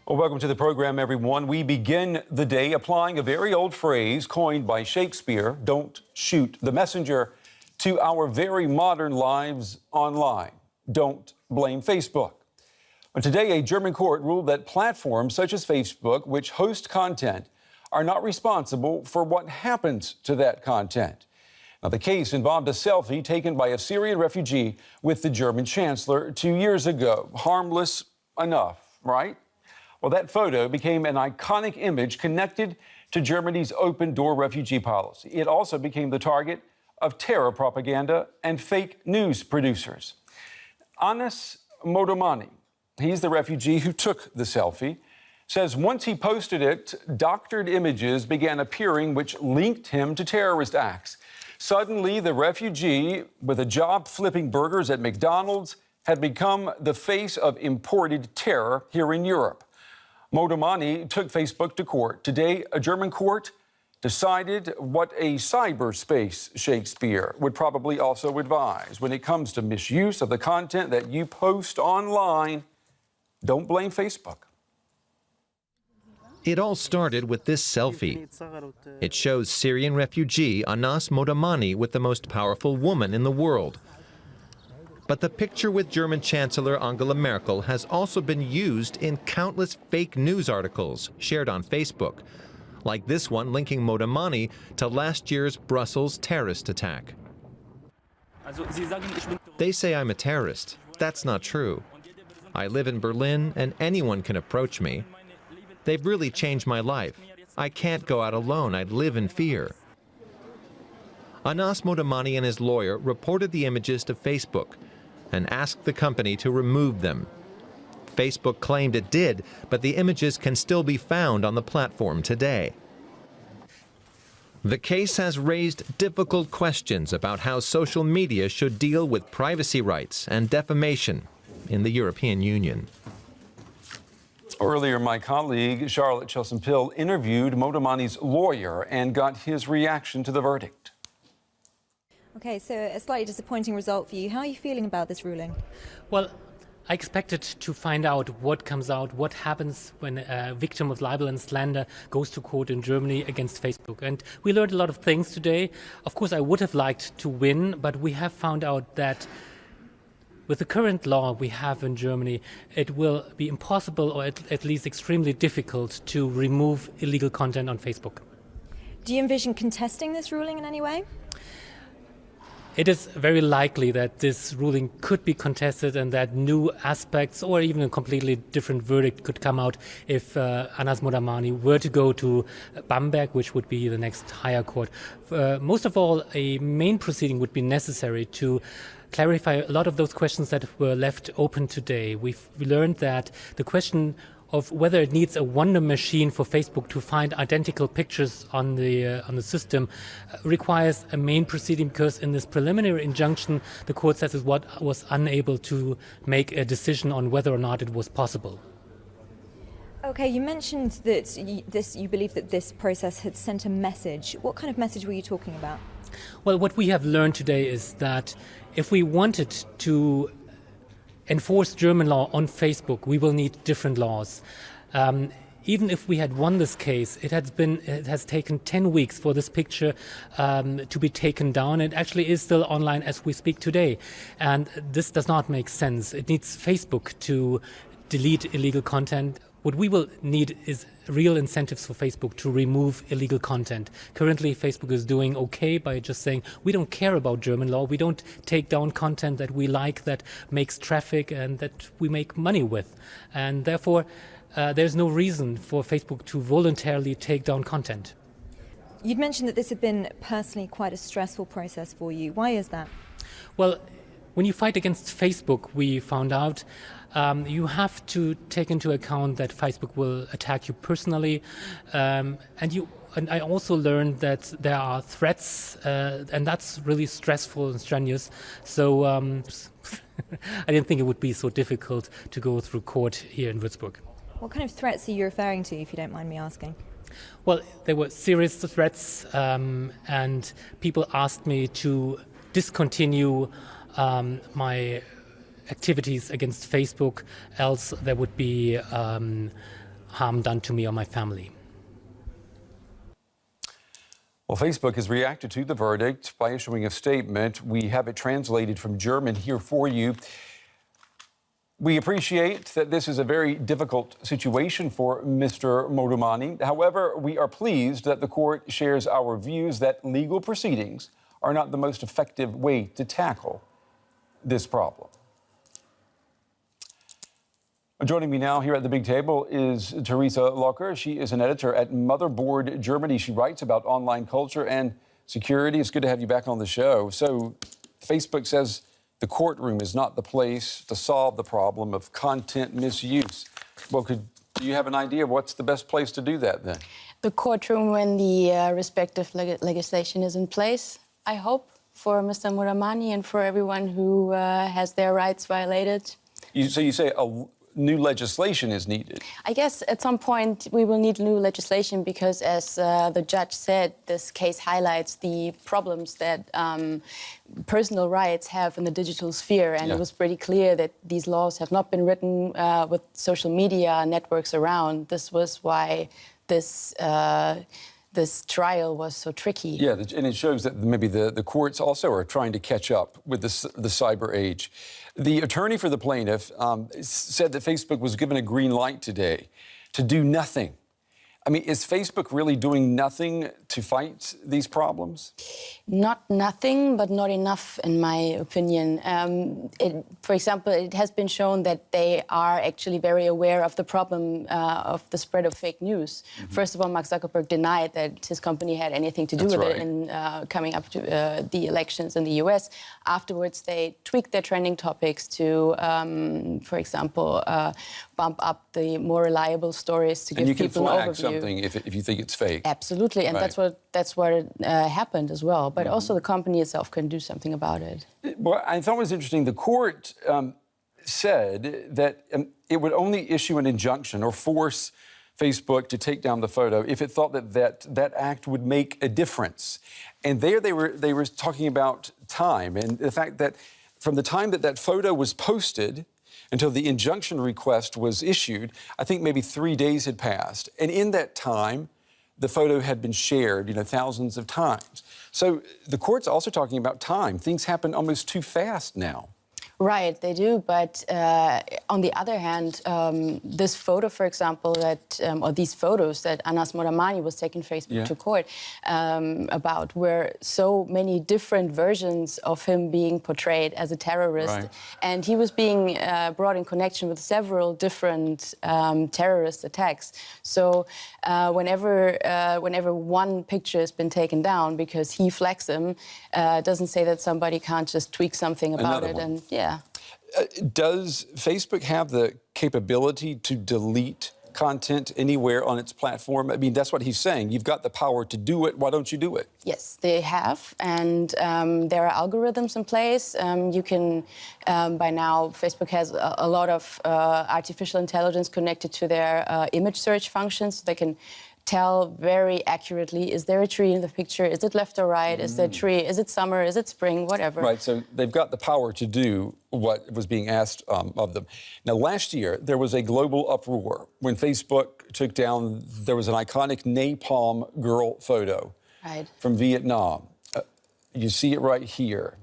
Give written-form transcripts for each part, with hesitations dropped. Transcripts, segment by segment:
Well, welcome to the program, everyone. We begin the day applying a very old phrase coined by Shakespeare, don't shoot the messenger, to our very modern lives online. Don't blame Facebook. But today, a German court ruled that platforms such as Facebook, which host content, are not responsible for what happens to that content. Now, the case involved a selfie taken by a Syrian refugee with the German chancellor 2 years ago. Harmless enough, right? Well, that photo became an iconic image connected to Germany's open-door refugee policy. It also became the target of terror propaganda and fake news producers. Anas Modomani, he's the refugee who took the selfie, says once he posted it, doctored images began appearing which linked him to terrorist acts. Suddenly, the refugee, with a job flipping burgers at McDonald's, had become the face of imported terror here in Europe. Modomani took Facebook to court. Today, a German court decided what a cyberspace Shakespeare would probably also advise. When it comes to misuse of the content that you post online, don't blame Facebook. It all started with this selfie. It shows Syrian refugee Anas Modomani with the most powerful woman in the world. But the picture with German Chancellor Angela Merkel has also been used in countless fake news articles shared on Facebook, like this one linking Modomani to last year's Brussels terrorist attack. They say I'm a terrorist. That's not true. I live in Berlin and anyone can approach me. They've really changed my life. I can't go out alone. I'd live in fear. Anas Modomani and his lawyer reported the images to Facebook and asked the company to remove them. Facebook claimed it did, but the images can still be found on the platform today. The case has raised difficult questions about how social media should deal with privacy rights and defamation in the European Union. Earlier, my colleague Charlotte Chelson-Pill interviewed Modomani's lawyer and got his reaction to the verdict. Okay, so a slightly disappointing result for you. How are you feeling about this ruling? Well, I expected to find out what comes out, what happens when a victim of libel and slander goes to court in Germany against Facebook. And we learned a lot of things today. Of course, I would have liked to win, but we have found out that with the current law we have in Germany, it will be impossible or at least extremely difficult to remove illegal content on Facebook. Do you envision contesting this ruling in any way? It is very likely that this ruling could be contested and that new aspects or even a completely different verdict could come out if Anas Modomani were to go to Bamberg, which would be the next higher court. Most of all, a main proceeding would be necessary to clarify a lot of those questions that were left open today. We learned that the question of whether it needs a wonder machine for Facebook to find identical pictures on the system requires a main proceeding, because in this preliminary injunction the court says it was unable to make a decision on whether or not it was possible. Okay, you mentioned that you believe that this process had sent a message. What kind of message were you talking about? Well, what we have learned today is that if we wanted to enforce German law on Facebook, we will need different laws. Even if we had won this case, it has taken 10 weeks for this picture to be taken down. It actually is still online as we speak today. And this does not make sense. It needs Facebook to delete illegal content. What we will need is real incentives for Facebook to remove illegal content. Currently, Facebook is doing okay by just saying, we don't care about German law, we don't take down content that we like, that makes traffic and that we make money with. And therefore, there's no reason for Facebook to voluntarily take down content. You'd mentioned that this had been personally quite a stressful process for you. Why is that? Well, when you fight against Facebook, we found out you have to take into account that Facebook will attack you personally, and I also learned that there are threats, and that's really stressful and strenuous. So I didn't think it would be so difficult to go through court here in Würzburg. What kind of threats are you referring to, if you don't mind me asking? Well, there were serious threats, and people asked me to discontinue my activities against Facebook, else there would be harm done to me or my family. Well, Facebook has reacted to the verdict by issuing a statement. We have it translated from German here for you. We appreciate that this is a very difficult situation for Mr. Modomani. However, we are pleased that the court shares our views that legal proceedings are not the most effective way to tackle this problem. Joining me now here at the big table is Theresa Locker. She is an editor at Motherboard Germany. She writes about online culture and security. It's good to have you back on the show. So Facebook says the courtroom is not the place to solve the problem of content misuse. Well, do you have an idea of what's the best place to do that then? The courtroom when the respective legislation is in place, I hope, for Mr. Modomani and for everyone who has their rights violated. So you say new legislation is needed? I guess at some point we will need new legislation because, as the judge said, this case highlights the problems that personal rights have in the digital sphere. And it was pretty clear that these laws have not been written with social media networks around. This was why this trial was so tricky. Yeah, and it shows that maybe the courts also are trying to catch up with the cyber age. The attorney for the plaintiff said that Facebook was given a green light today to do nothing. I mean, is Facebook really doing nothing to fight these problems? Not nothing, but not enough, in my opinion. For example, it has been shown that they are actually very aware of the problem of the spread of fake news. Mm-hmm. First of all, Mark Zuckerberg denied that his company had anything to do with it in coming up to the elections in the US. Afterwards, they tweaked their trending topics to, for example, bump up the more reliable stories to give people an overview. And you can flag something if you think it's fake. Absolutely, and that's what happened as well. But also the company itself can do something about it. Well, I thought it was interesting. The court said that it would only issue an injunction or force Facebook to take down the photo if it thought that act would make a difference. And there they were talking about time and the fact that from the time that photo was posted until the injunction request was issued, I think maybe 3 days had passed. And in that time, the photo had been shared, thousands of times. So the court's also talking about time. Things happen almost too fast now. Right, they do. But on the other hand, this photo, for example, or these photos that Anas Modomani was taking Facebook to court about were so many different versions of him being portrayed as a terrorist. Right. And he was being brought in connection with several different terrorist attacks. So whenever one picture has been taken down because he flags him, doesn't say that somebody can't just tweak something about it. And does Facebook have the capability to delete content anywhere on its platform? I mean, that's what he's saying. You've got the power to do it. Why don't you do it? Yes, they have. And there are algorithms in place. You can, by now, Facebook has a lot of artificial intelligence connected to their image search functions. So they can tell very accurately, is there a tree in the picture? Is it left or right? Is there a tree? Is it summer? Is it spring? Whatever. Right, so they've got the power to do what was being asked of them. Now, last year, there was a global uproar when Facebook took down, there was an iconic napalm girl photo from Vietnam. You see it right here.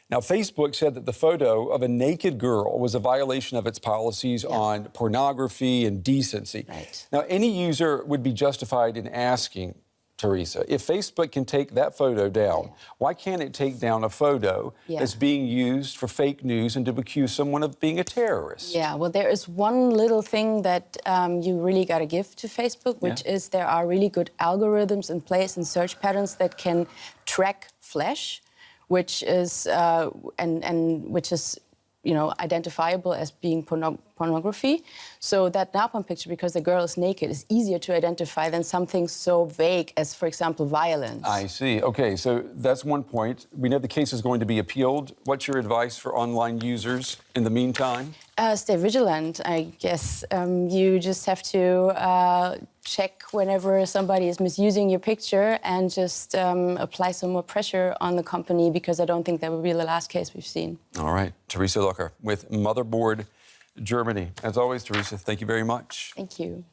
Now, Facebook said that the photo of a naked girl was a violation of its policies on pornography and decency. Right. Now, any user would be justified in asking, Theresa, if Facebook can take that photo down, why can't it take down a photo that's being used for fake news and to accuse someone of being a terrorist? Yeah, well, there is one little thing that you really got to give to Facebook, which is there are really good algorithms in place and search patterns that can track flesh, which is which is identifiable as being pornography. So that napalm picture, because the girl is naked, is easier to identify than something so vague as, for example, violence. I see. Okay, so that's one point. We know the case is going to be appealed. What's your advice for online users in the meantime? Stay vigilant, I guess. You just have to check whenever somebody is misusing your picture and just apply some more pressure on the company, because I don't think that will be the last case we've seen. All right. Theresa Locker with Motherboard Germany. As always, Theresa, thank you very much. Thank you.